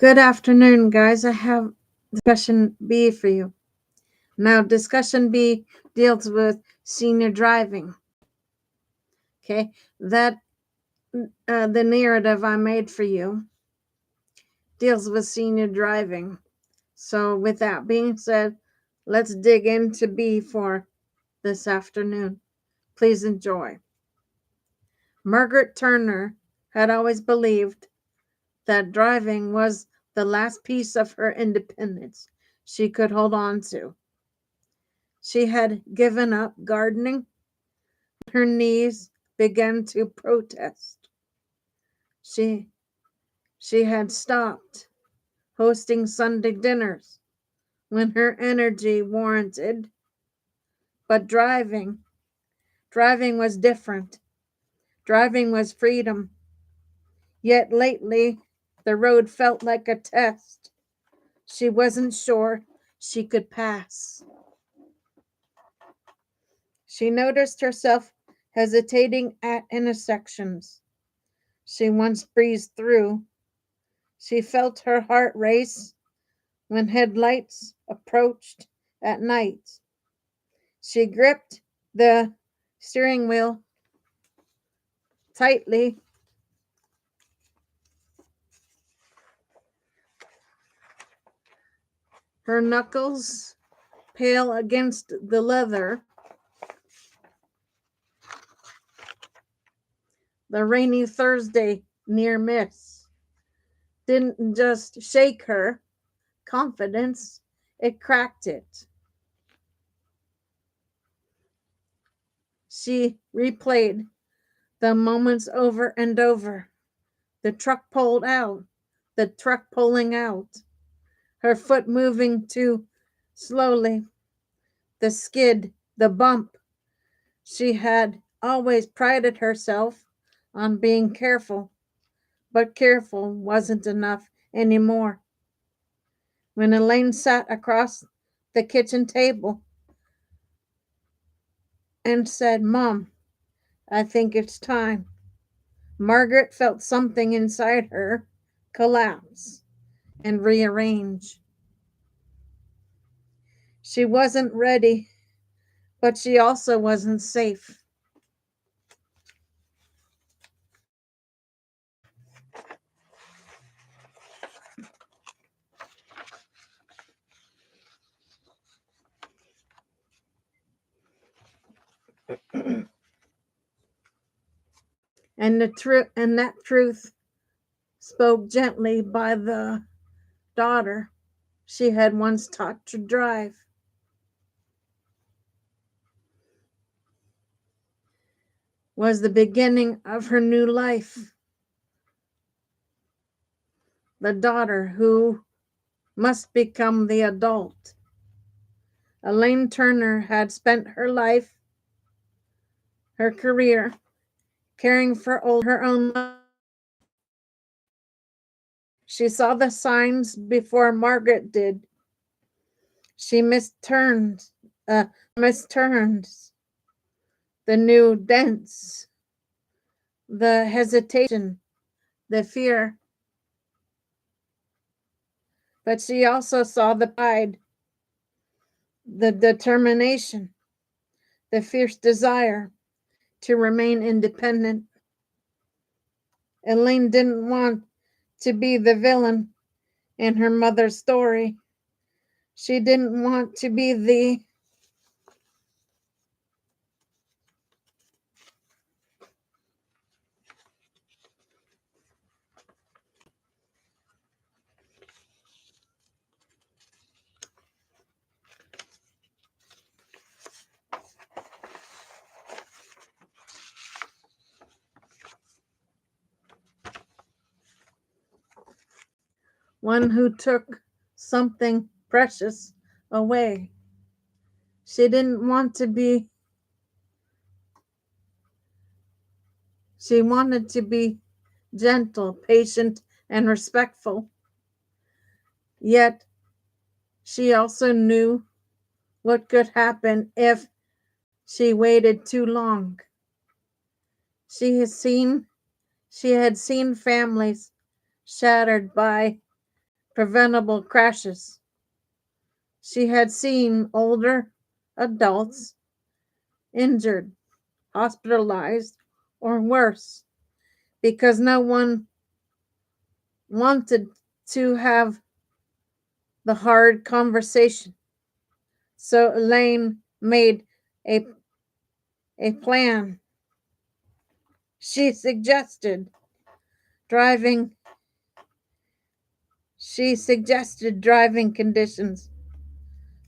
Good afternoon, guys. I have discussion B for you. Now, discussion B deals with senior driving. Okay, that the narrative I made for you deals with senior driving. So, with that being said, let's dig into B for this afternoon. Please enjoy. Margaret Turner had always believed that driving was the last piece of her independence she could hold on to. She had given up gardening. Her knees began to protest. She she had stopped hosting Sunday dinners when her energy warranted, but driving was different. Driving was freedom. Yet lately the road felt like a test. She wasn't sure she could pass. She noticed herself hesitating at intersections she once breezed through. She felt her heart race when headlights approached at night. She gripped the steering wheel tightly, her knuckles pale against the leather. The rainy Thursday near miss didn't just shake her confidence, it cracked it. She replayed the moments over and over. The truck pulled out, the truck pulling out, her foot moving too slowly, the skid, the bump. She had always prided herself on being careful, but careful wasn't enough anymore. When Elaine sat across the kitchen table and said, "Mom, I think it's time," Margaret felt something inside her collapse and rearrange. She wasn't ready, but she also wasn't safe. And that truth spoke gently by the daughter she had once taught to drive. Was the beginning of her new life. The daughter who must become the adult. Elaine Turner had spent her life, her career, caring for her own mother. She saw the signs before Margaret did. She missed turns, the new dents, the hesitation, the fear. But she also saw the pride, the determination, the fierce desire to remain independent. Elaine didn't want to be the villain in her mother's story. She didn't want to be the one who took something precious away. She didn't want to be, she wanted to be gentle, patient, and respectful. Yet she also knew what could happen if she waited too long. She had seen she had seen families shattered by preventable crashes. She had seen older adults injured, hospitalized, or worse because no one wanted to have the hard conversation. So Elaine made a, a plan. She suggested driving she suggested driving conditions,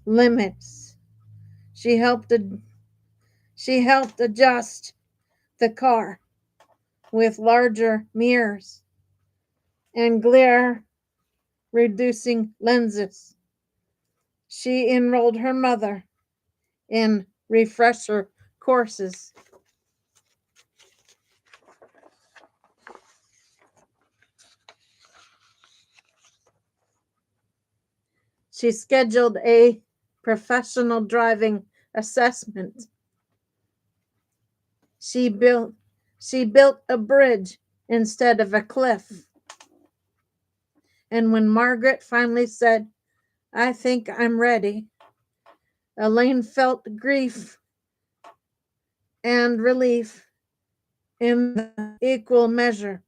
limits. She helped she helped adjust the car with larger mirrors and glare reducing lenses. She enrolled her mother in refresher courses. She scheduled a professional driving assessment. She built she built a bridge instead of a cliff. And when Margaret finally said, "I think I'm ready," Elaine felt grief and relief in the equal measure.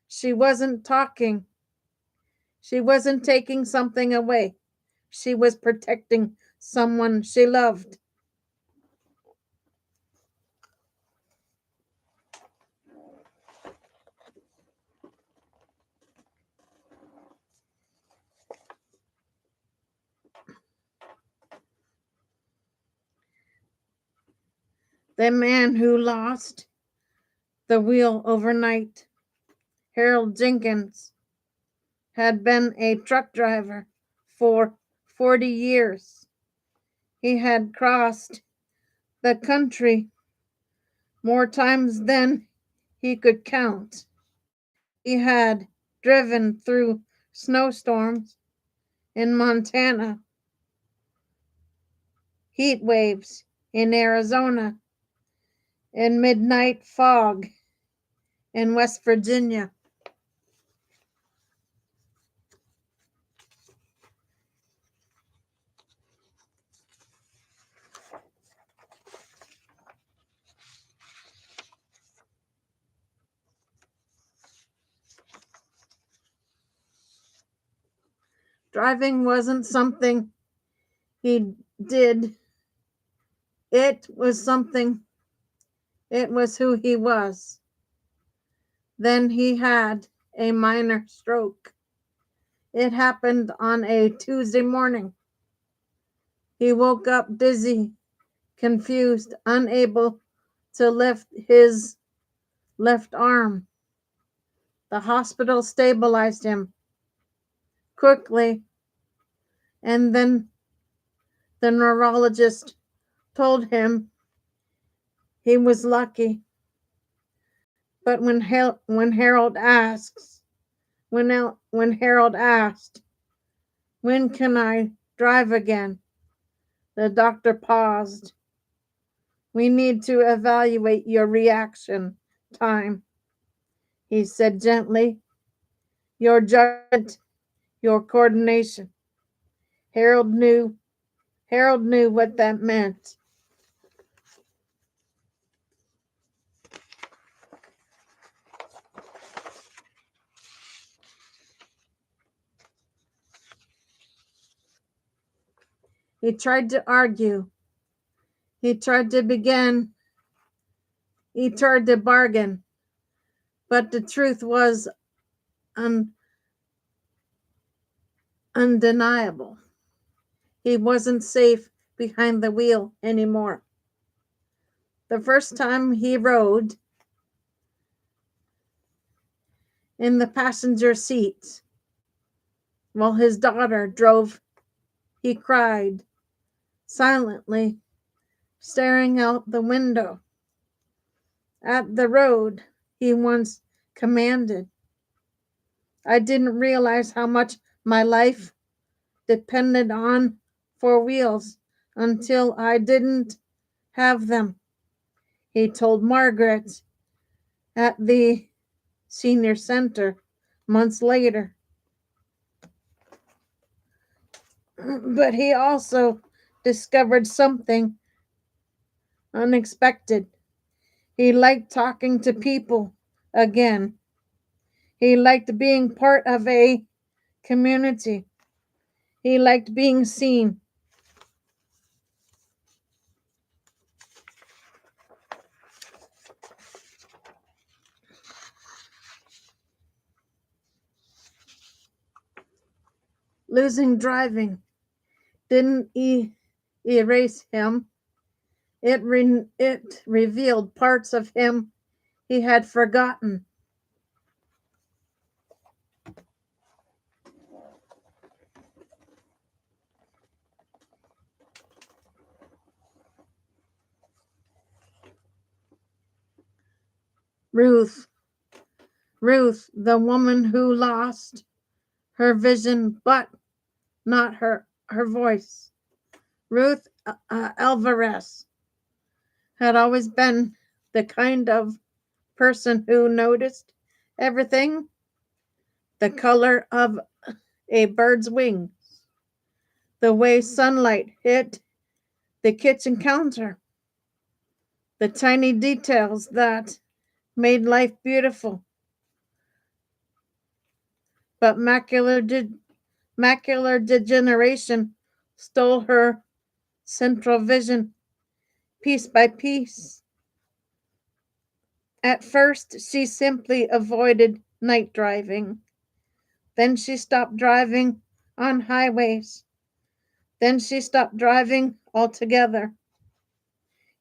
She wasn't talking. She wasn't taking something away. She was protecting someone she loved. The man who lost the wheel overnight, Harold Jenkins, had been a truck driver for 40 years. He had crossed the country more times than he could count. He had driven through snowstorms in Montana, heat waves in Arizona, and midnight fog in West Virginia. Driving wasn't something he did, it was something, it was who he was. Then he had a minor stroke. It happened on a Tuesday morning. He woke up dizzy, confused, unable to lift his left arm. The hospital stabilized him quickly, and then the neurologist told him he was lucky. But when Harold asks, when Harold asked, "When can I drive again?" the doctor paused. "We need to evaluate your reaction time," he said gently. "Your judgment, your coordination." Harold knew Harold knew what that meant. He tried to argue. He tried to begin. He tried to bargain. But the truth was undeniable. He wasn't safe behind the wheel anymore. The first time he rode in the passenger seat while his daughter drove, he cried silently, staring out the window at the road he once commanded. "I didn't realize how much my life depended on four wheels until I didn't have them," he told Margaret at the senior center months later. but he also discovered something unexpected. He liked talking to people again. He liked being part of a community. He liked being seen. Losing driving didn't erase him. It revealed parts of him he had forgotten. Ruth, Ruth, the woman who lost her vision but not her voice. Ruth Alvarez had always been the kind of person who noticed everything: the color of a bird's wing, the way sunlight hit the kitchen counter, the tiny details that made life beautiful. But macular degeneration stole her central vision piece by piece. At first, she simply avoided night driving. Then she stopped driving on highways. Then she stopped driving altogether.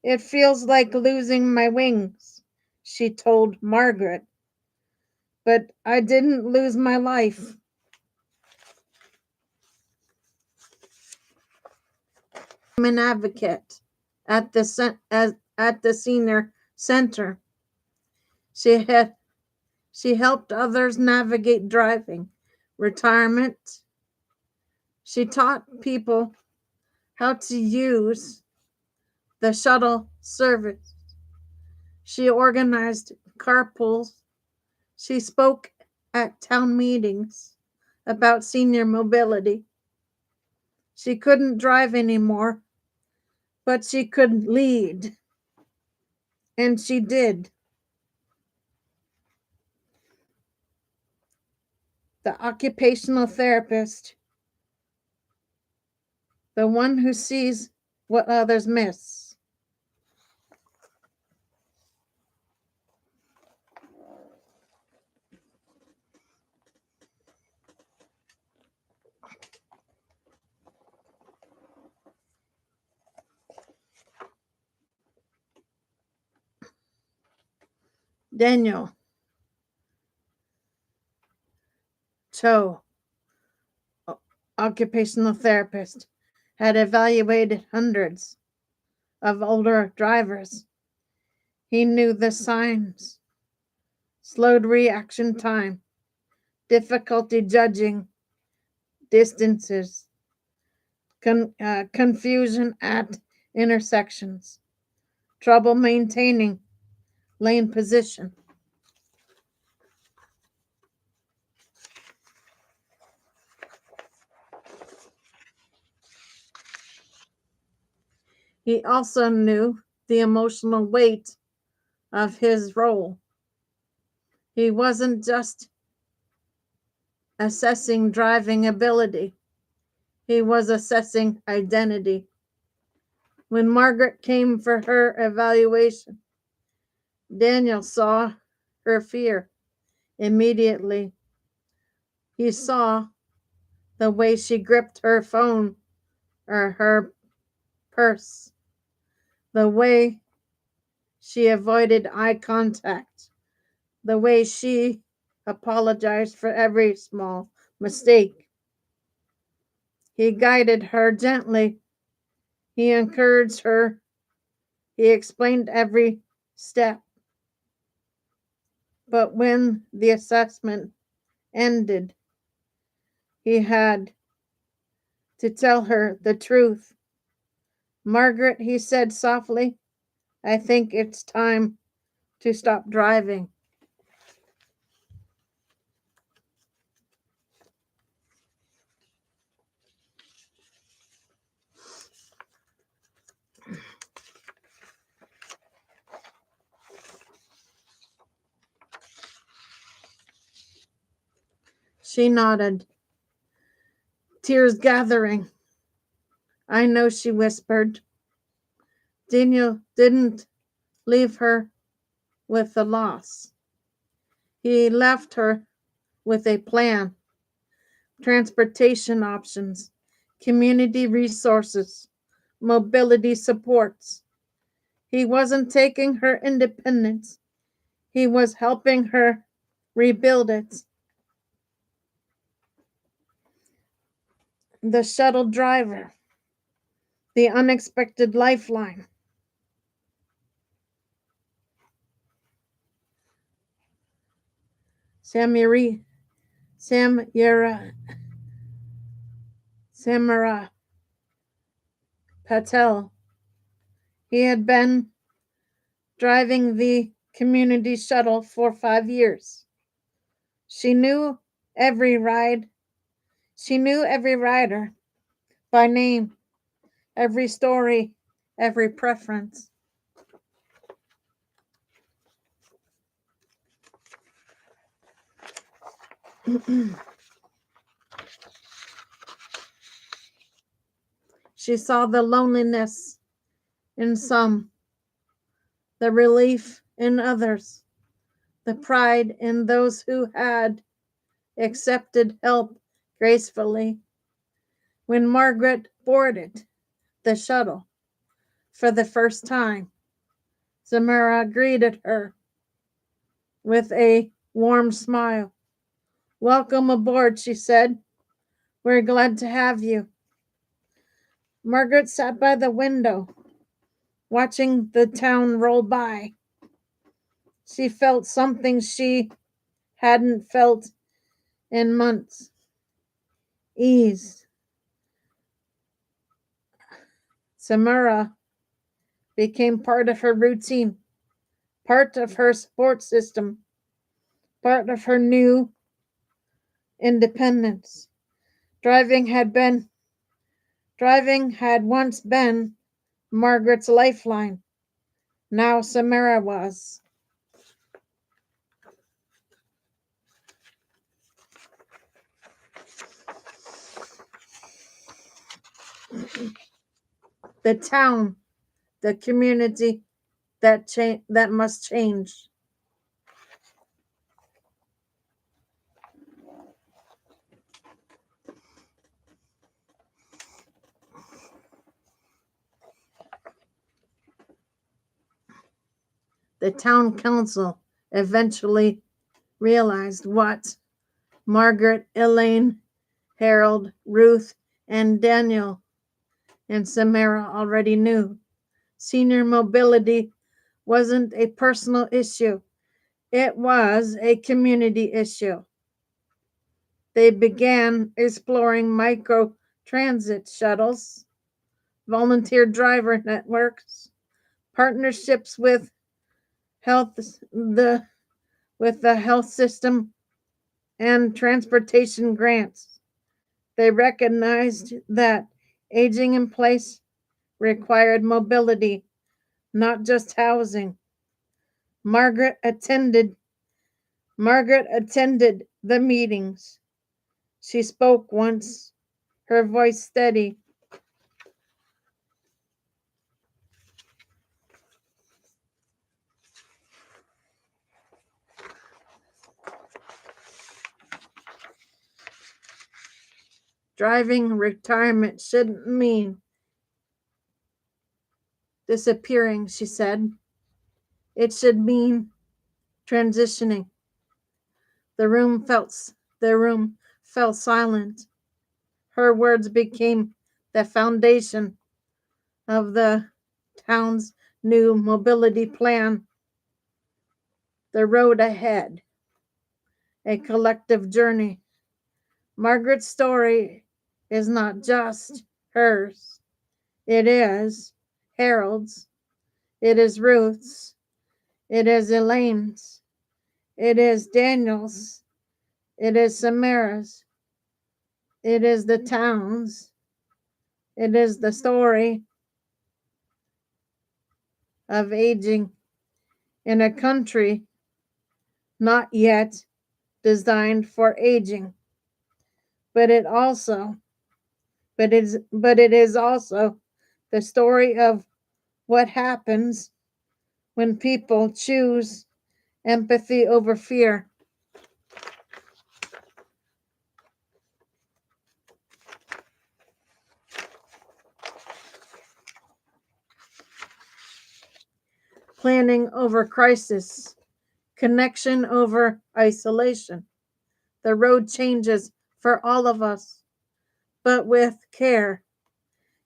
It feels like losing my wings, she told Margaret. But I didn't lose my life. I'm an advocate at the senior center. She had she helped others navigate driving, retirement. She taught people how to use the shuttle service. She organized carpools. She spoke at town meetings about senior mobility. She couldn't drive anymore, but she could lead. And she did. The occupational therapist, the one who sees what others miss. Daniel Cho, occupational therapist, had evaluated hundreds of older drivers. He knew the signs: slowed reaction time, difficulty judging distances, confusion at intersections, trouble maintaining lane position. He also knew the emotional weight of his role. He wasn't just assessing driving ability, he was assessing identity. When Margaret came for her evaluation, Daniel saw her fear immediately. He saw the way she gripped her phone or her purse, the way she avoided eye contact, the way she apologized for every small mistake. He guided her gently. He encouraged her. He explained every step. But when the assessment ended, he had to tell her the truth. Margaret, he said softly, I think it's time to stop driving. She nodded, tears gathering. I know, she whispered. Daniel didn't leave her with the loss. He left her with a plan, transportation options, community resources, mobility supports. He wasn't taking her independence. He was helping her rebuild it. The shuttle driver, the unexpected lifeline. Samira Patel. He had been driving the community shuttle for 5 years. She knew every ride. She knew every rider by name, every story, every preference. She saw the loneliness in some, the relief in others, the pride in those who had accepted help gracefully. When Margaret boarded the shuttle for the first time, Samara greeted her with a warm smile. Welcome aboard, she said. We're glad to have you. Margaret sat by the window, watching the town roll by. She felt something she hadn't felt in months. Ease. Samara became part of her routine, part of her support system, part of her new independence. Driving had once been Margaret's lifeline. Now Samara was. The town, the community that must change. The town council eventually realized what Margaret, Elaine, Harold, Ruth, and Daniel and Samara already knew. Senior mobility wasn't a personal issue, it was a community issue. They began exploring micro transit shuttles, volunteer driver networks, partnerships with the health system, and transportation grants. They recognized that aging in place required mobility, not just housing. Margaret attended the meetings. She spoke once, her voice steady. Driving retirement shouldn't mean disappearing, she said. It should mean transitioning. The room fell silent. Her words became the foundation of the town's new mobility plan. The road ahead, a collective journey. Margaret's story is not just hers, it is Harold's, it is Ruth's, it is Elaine's, it is Daniel's, it is Samara's, it is the town's, it is the story of aging in a country not yet designed for aging. but it is also the story of what happens when people choose empathy over fear. Planning over crisis, connection over isolation. The road changes for all of us, but with care,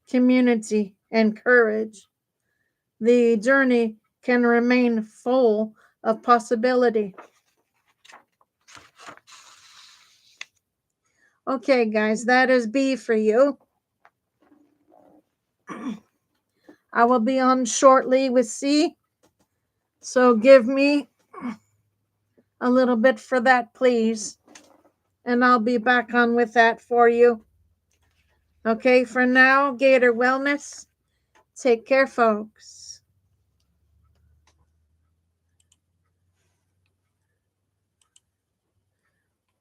community, and courage, the journey can remain full of possibility. Okay, guys, that is B for you. I will be on shortly with C. So give me a little bit for that, please. And I'll be back on with that for you. Okay, for now, Gator Wellness. Take care, folks.